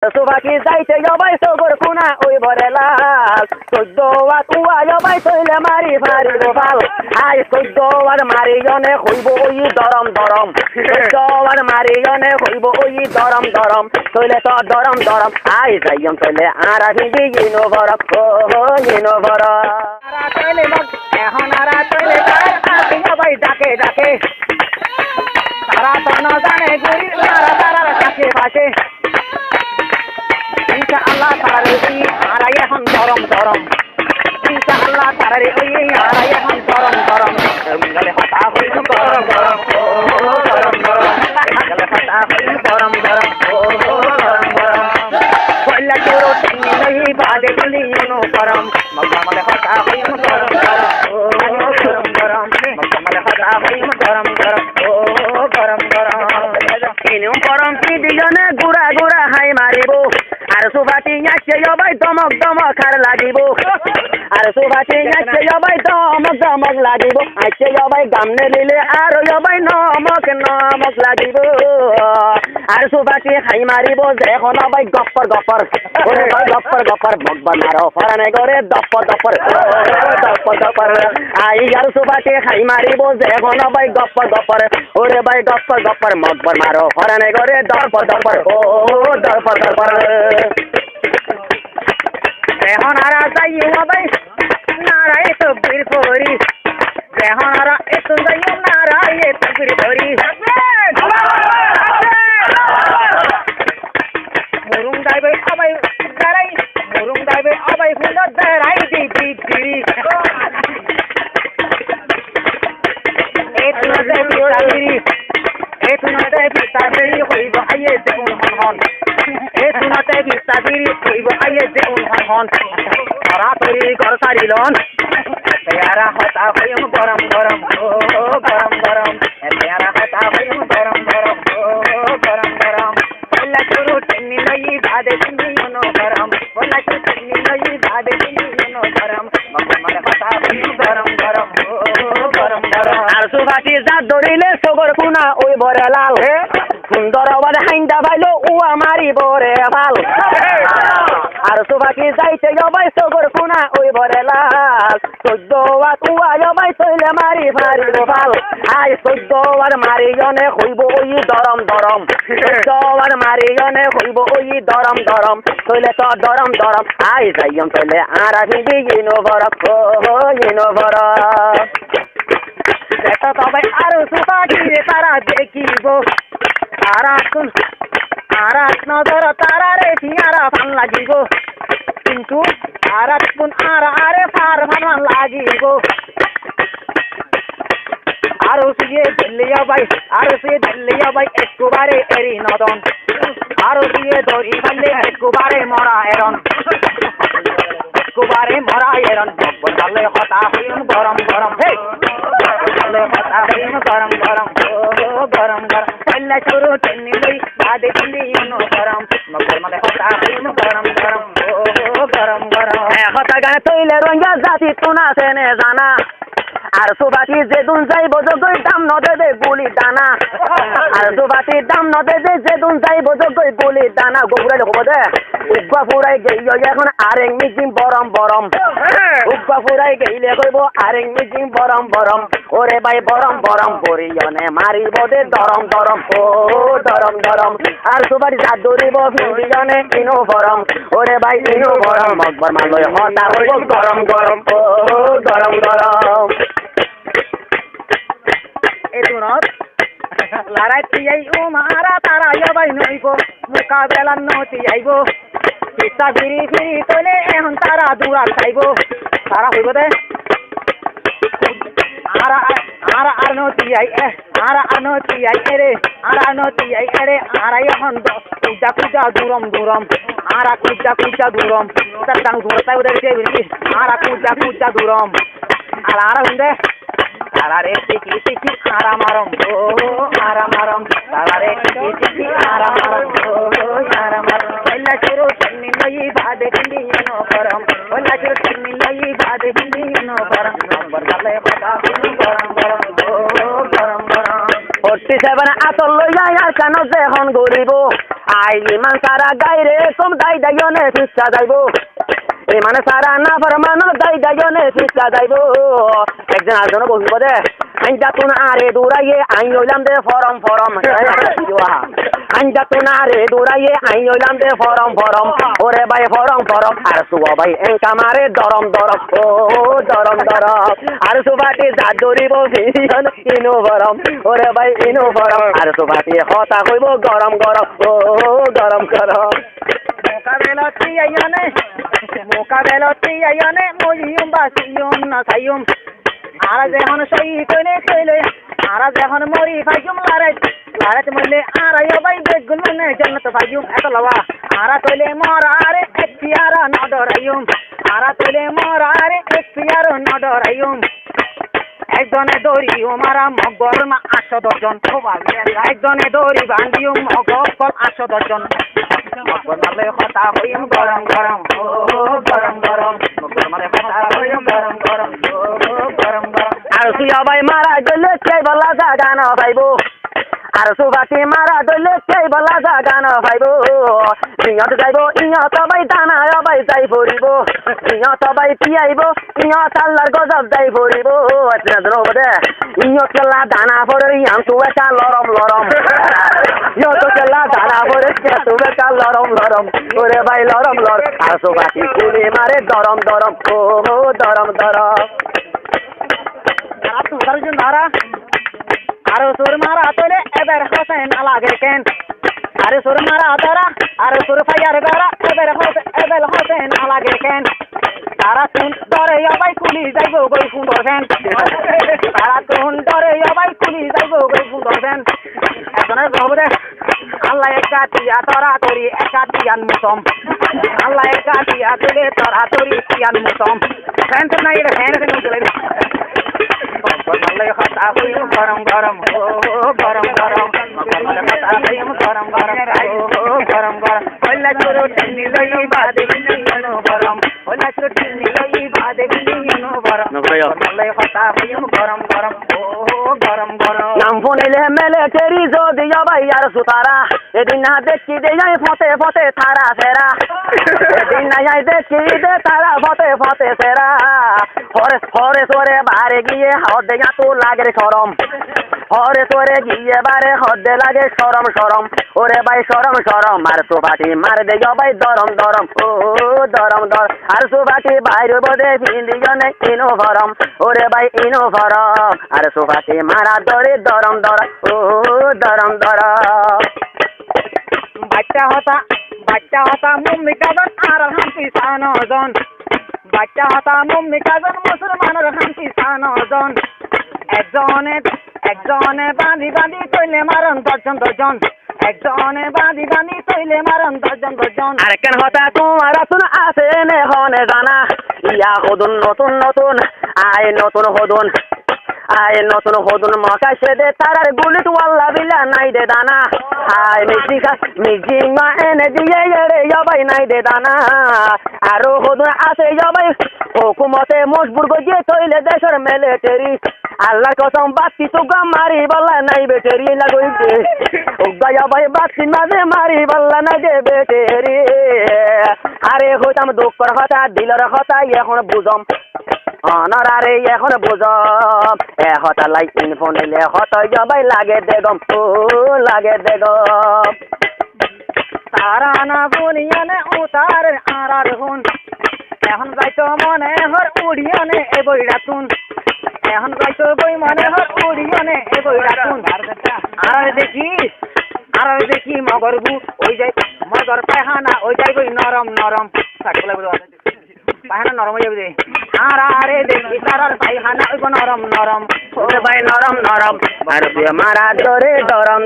সুবাকি যাইতে যাবাই সগর কোনা ওই ভরে লাল 14 তুয়া যাবাই তৈলে মারি ফারি গোপাল আই 14 মারি জনে হইব ওই দরম দরম 14 মারি জনে হইব ওই দরম দরম তৈলে তো দরম দরম আই যাইম তৈলে আরা ভিজি ইনো বরক ও ইনো বরক আরা তৈলে মগ এখন আরা তৈলে আই যাবাই ডাকে ডাকে তারা তো না জানে গুরি তারা তারা কাছে পাশে ইনশাআল্লাহ তারারে ওই আরাই এখন গরম গরম ইনশাআল্লাহ তারারে ওই আরাই এখন গরম গরম গলে হতা হইল গরম গরম ও গরম গরম গলে হতা হইল গরম গরম ও গরম গরম কইলা চোরো তিনি নাই বাদে গলি নো গরম মগমলে হতা হইল গরম গরম ও গরম গরম মগমলে হতা হইল গরম গরম ও গরম গরম ইনু গরম কি দিজনে গুড়া গুড়া হাই মারিব আর সুবাতি যাচ্ছে যাবাই দমক দমক আর লাগিব আর সুবাতি যাচ্ছে যাবাই দমক দমক লাগিব আইছে যাবাই গামনে লিলে আর যাবাই নমক নমক লাগিব আর সুবাতি খাই মারিব যেখন যাবাই গপ্পর গপ্পর ওরে ভাই গপ্পর গপ্পর বকবার মারো ফরানে করে দপ্পর দপ্পর দপ্পর দপ্পর আই আর সুবাতি খাই মারিব যেখন যাবাই গপ্পর গপ্পর ওরে ভাই গপ্পর গপ্পর মকবার মারো ফরানে করে দপ্পর দপ্পর ও দপ্পর দপ্পর এখন আরা যাইও ভাই নারায় তকবীর করি এখন আরা এত যাইও নারায় তকবীর করি মুরুং দাইবে আবাই দাঁড়াই মুরুং দাইবে আবাই ফুল দাঁড়াই দি দি দি এত নদে পিতাবিরি হইব আইয়ে দেখুন হন এত নদে পিতাবিরি হইব আইয়ে দেখুন হন তারা তরি ঘর সারিলন পেয়ারা হতা হইম গরম গরম ও গরম গরম পেয়ারা হতা হইম গরম গরম ও গরম গরম বলা চুরু টেনি লই বাদে তুমি নো গরম বলা চুরু টেনি লই বাদে তুমি নো গরম মগমলে হতা হইম গরম গরম ও গরম গরম আর সুবাতি যা দরিলে সগর কোনা ওই ভরে লাল সুন্দর আবার হাইন্দা ভাইলো ও আমারি বরে ভাল আর সুবাকি যাইতে যাবাই সগর কোনা ওই ভরে লাল 14 তুয়া যাবাই তৈলে মারি ফারি গোপাল আই 14 মারি জনে হইব ওই দরম দরম 14 মারি জনে হইব ওই দরম দরম তৈলে তো দরম দরম আই যাইম তৈলে আরা ভিজি ইনো বরক ও ইনো বরক এটা তবে আর সুবাকি তারা দেখিব তারা নজর তারা রে সিয়ারা ভাল লাগিব কিন্তু আর কোন আর আরে ফার ভাল লাগিব আর সিয়ে দিল্লিয়া ভাই একবারে এরি নদন আর সিয়ে ধরি বললে একবারে মরা এরন একবারে মরা এরন বলে হতা হইম গরম গরম হে বলে হতা হইম গরম গরম ও গরম গরম পল্লা চুরু টেনি লই বাদে দিলি নো গরম মগমলে হতা হইম গরম গরম ও গরম গরম হতা গানে তৈলে রঙ্গা জাতি তুনা সেনে জানা আর সুবাতি যেদুন যাইব যোগই দাম নদে দে গুলি দানা আর সুবাতি দাম নদে দে যেদুন যাইব যোগই গুলি দানা গোপুরাই হবো দে উগ্বা ফুরাই গেইল এখন আরেং মিজিং বরম বরম উগ্বা ফুরাই গেইলে কইব আরেং মিজিং বরম বরম ওরে ভাই বরম বরম করিয়নে মারিব দে দরম দরম ও দরম দরম আর সুবাতি যা দরিব ভিজনে ইনো বরম ওরে ভাই ইনো বরম মগবার মালয় হতা হইব গরম গরম ও গরম গরম এতুনত লড়াই তিয়াই ও মারা তারা যাবাই নইব মোকাবেলা নতি আইব পিতা ফিরি ফিরি তোলে এখন তারা দুরাল খাইব তারা হইব দে আর নতি আই এরে আর এখন কুজা কুজা দূরম দূরম আর কুজা দূরম তার দাং দূরতাই ওদের যে আর কুজা দূরম আর হুন্দে তারারে টিকি টিকি আরামারম ও আরামারম তারারে টিকি টিকি আরামারম ও আরামারম বলা চুরু টেনি লই বাদে দিলি নো গরম বলা চুরু টেনি লই বাদে দিলি নো গরম বলে হতা হইম গরম গরম ও গরম গরম 57 আসল লইয়া আর কেন যেখন গরিব আই ইমান সারা গাইরে কম দাই দাইনে ফিসা যাইব মানে সারা না ফরমান দাই দাইনে ফিসা যাইব একজন আরেকজন বলবো দে আইন্দা তুন আরে দৌড়াইয়ে আইন হইলাম দে ফরম আইন্দা তুন আরে দৌড়াইয়ে আইন হইলাম দে ফরম ওরে ভাই ফরম আর সুবা ভাই এঙ্কা মারে দরম ও দরম আর সুবাটি যা ধরিব ইনো ফরম ওরে ভাই ইনো ফরম আর সুবাটি হতা হইব গরম ও গরম মোকাবেলতি আইনে মইয়ুম বাসিয়ুম না সাইয়ুম আর যখন সই কইলে কইলে আর যখন মরি ফাইয়ুম লারে মইলে আর ভাই বেগুন নে জান্নাত ফাইয়ুম এত লওয়া আর কইলে মরারে এখতিয়ার না ডরাইয়ুম আর কইলে মরারে এখতিয়ার না ডরাইয়ুম একজনে দড়ি মারা মগর মা 810 জন একজনে দড়ি বান্ধিও মগর 810 জন মগর মারলে কথা হইম গরম ও গরম মগর মারলে কথা হইম গরম ও গরম আর সুয়া ভাই মারা গেলে কে বলা জায়গা না পাইবো আর সুবাটি মারা গেলে কে বলা জায়গা না পাইবো ইয়ত যাইব ইয়ত ভাই দানা ভাই যাই পড়িব ইয়ত ভাই পিয়াইব ইয়ত আল্লাহর গজব যাই পড়িব আচ্ছা ধরো দে ইয়ত কেলা দানা পড়ে ইয়াম তো একা লরম ইয়ত কেলা দানা পড়ে তো একা লরম ওরে ভাই লরম আর সুবাটি কুলি মারে গরম ও গরম আর সুন্দর জন ধরা আর সুর মারা তোলে এবার হোসেন লাগে কেন আর সুর মারা ধরা আর সুর ফায়ার বেড়া এবার হোসেন লাগে কেন তারা তুন ডরে ভাই কুলি যাইব গই সুন্দর ফ্যান তারা তুন ডরে ভাই কুলি যাইব গই সুন্দর ফ্যান এখন হবো দে আল্লাহ একা টিয়া তরা তরি একা টিয়ান মুসম আল্লাহ একা টিয়া তুলে তরা তরি টিয়ান মুসম ফ্যান তো নাই এটা ফ্যান এখানে চলে মারলে কথা হইম গরম ও গরম মারলে কথা হইম গরম ও গরম হইলা চুরো টিনি লই বাদে নিনো গরম হইলা চুরো টিনি লই বাদে নিনো গরম মারলে কথা হইম গরম ও গরম নাম ফোনিলে মেলে তেরি যদি ভাই আর সুতারা এদিন না দেখি দে যাই ফতে থারা ফেরা এদিন না যাই দেখি দে তারা ফতে ফেরা হরে সরে বারে গিয়ে হদে তো লাগে সরম হরে সরে গিয়ে বারে হদে লাগে সরম ওরে ভাই সরম আর সুবাটি মার দে ভাই দরম ও দরম আর সুবাটি বাইরে বদে ফিন্দিজনে ইনো ফরম ওরে ভাই ইনো ফরম আর সুবাটি মারা দরে দরম ও দরম বাচ্চা হতা মুম্মি কাজন আর হামতি সানজন বাচ্চা হতা মুম্মি কাজন মুসলমানের হামতি সানজন একজনে বাঁধি তৈলে মারন 10 জন একজনে বাঁধি তৈলে মারন 10 আর কেন হতা তোমার আসুন আছে নে হনে জানা ইয়া হদুন নতুন আয় নতুন হদুন মকা সেদে তারার গুলিত ওয়াল্লা বিলা নাই দে দানা হায় মিজি মা এনে দিয়ে রে ভাই নাই দে দানা আরো হদুন আছে ভাই হুকুমতে মজবুর গিয়ে তৈলে দেশের মিলিটারি আল্লাহর কসম বাতি তো মারি বল্লা নাই বেটেরি লাগইতে উগায়া ভাই বাতি মাঝে মারি বল্লা নাই দে বেটেরি আরে হইতাম দুঃখর কথা দিলর কথা এখন বুঝম অনারে এখন বুঝম হতা লাই ইনফোন নিলে হত ভাই লাগে দেগম তারা না বুনিয়ানে উতার আর হুন এখন যাইতো মনে হর উড়িয়ানে এ বইরাতুন এখন যাইতো বই মনে হর উড়িয়ানে এ বইরাতুন আর দেখি মগরবু ওই যাই মগর পায়খানা ওই যাই বই নরম পায়খানা নরম হয়ে যাবে আর আরে দেখি তারার পায়খানা ওই নরম ওরে ভাই নরম আর মারা দরে দরম